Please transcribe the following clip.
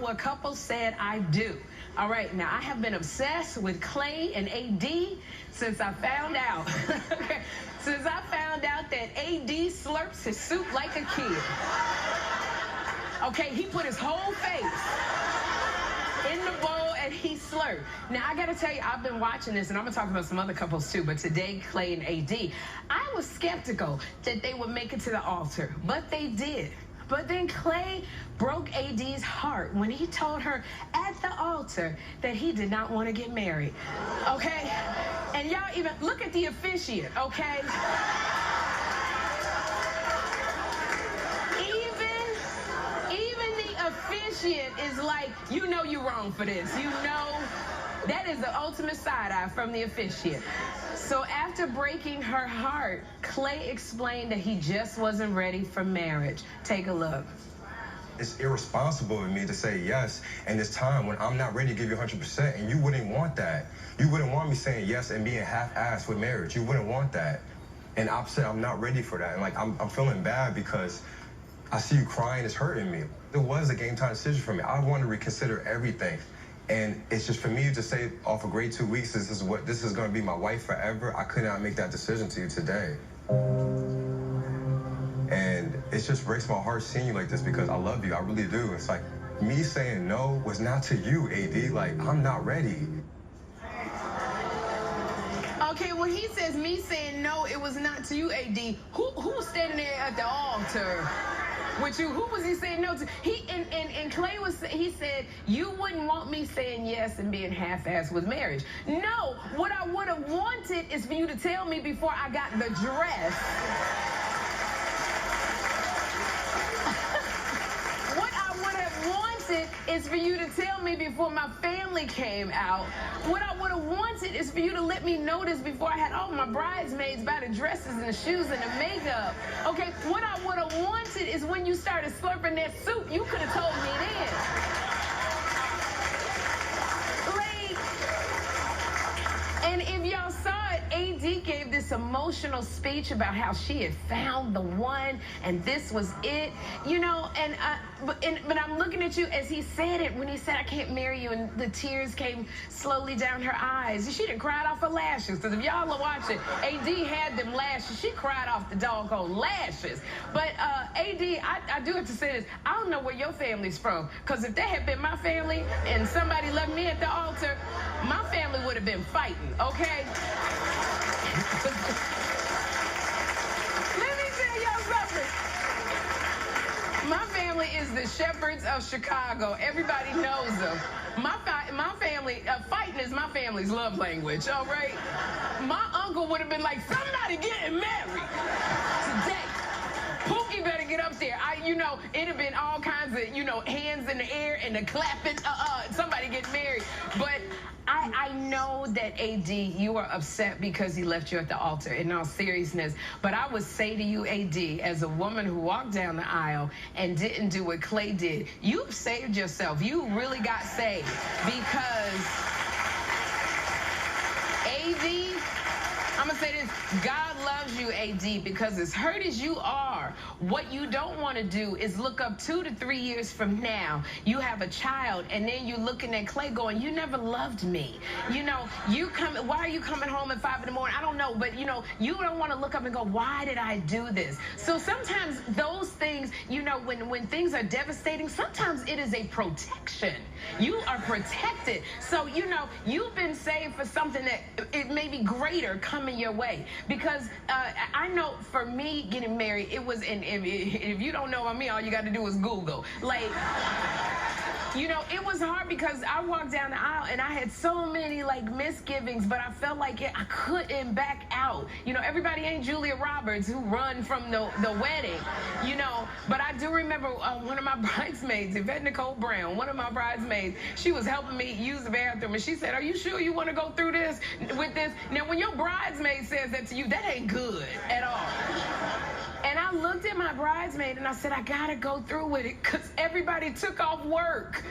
what couples said I do. All right, now I have been obsessed with Clay and AD since I found out. Since I found out that AD slurps his soup like a kid. Okay, he put his whole face in the bowl and he slurped. Now, I gotta tell you, I've been watching this, and I'm gonna talk about some other couples too, but today, Clay and AD, I was skeptical that they would make it to the altar, but they did. But then Clay broke AD's heart when he told her at the altar that he did not want to get married, okay? And y'all even, look at the officiant, okay? Even the officiant is like, you know you're wrong for this. You know, that is the ultimate side-eye from the officiant. So after breaking her heart, Clay explained that he just wasn't ready for marriage. Take a look. It's irresponsible of me to say yes in this time when I'm not ready to give you 100%, and you wouldn't want that. You wouldn't want me saying yes and being half-assed with marriage. You wouldn't want that. And I've said I'm not ready for that. And like, I'm feeling bad because I see you crying. It's hurting me. It was a game-time decision for me. I want to reconsider everything. And it's just for me to say off a great 2 weeks, this is going to be my wife forever. I could not make that decision to you today. And it just breaks my heart seeing you like this because I love you. I really do. It's like me saying no was not to you, AD. Like, I'm not ready. Okay, when he says me saying no, it was not to you, AD, who was standing there at the altar with you? Who was he saying no to? And Clay he said, you wouldn't want me saying yes and being half-assed with marriage. No, what I would have wanted is for you to tell me before I got the dress. What I would have wanted is for you to tell me before my family came out. What I would have wanted is for you to let me know this before I had all my bridesmaids buy the dresses and the shoes and the makeup. Okay, what I would have wanted is when you started slurping that soup, you could have told me then. And if y'all saw it, AD gave this emotional speech about how she had found the one and this was it, you know, but I'm looking at you as he said it, when he said, I can't marry you, and the tears came slowly down her eyes. She done cried off her lashes, because if y'all are watching, AD had them lashes. She cried off the doggone lashes. But AD, I do have to say this, I don't know where your family's from, because if that had been my family and somebody left me at the altar, my family would have been fighting, okay? Let me tell y'all something. My family is the Shepherds of Chicago. Everybody knows them. My family, fighting is my family's love language, all right? My uncle would have been like, somebody getting married today. Pookie better get up there. It'd have been all kinds of, hands in the air and the clapping, somebody get married. But I know that, AD, you are upset because he left you at the altar, in all seriousness. But I would say to you, AD, as a woman who walked down the aisle and didn't do what Clay did, you've saved yourself. You really got saved because, AD, I'm going to say this, God loves you, AD, because as hurt as you are, what you don't want to do is look up 2 to 3 years from now, you have a child, and then you're looking at Clay going, you never loved me. Why are you coming home at 5 in the morning? I don't know, but you don't want to look up and go, why did I do this? So sometimes those things, when things are devastating, sometimes it is a protection. You are protected. So, you've been saved for something that it may be greater coming your way. Because I know for me getting married, it was, and if you don't know about me, all you got to do is Google. Like, it was hard because I walked down the aisle and I had so many misgivings, but I felt like I couldn't back out. Everybody ain't Julia Roberts who run from the wedding, But I do remember one of my bridesmaids, Yvette Nicole Brown, one of my bridesmaids, she was helping me use the bathroom, and she said, are you sure you want to go through this with this? Now, when your bridesmaid says that to you, that ain't good at all. And I looked at my bridesmaid and I said, I gotta go through with it because everybody took off work.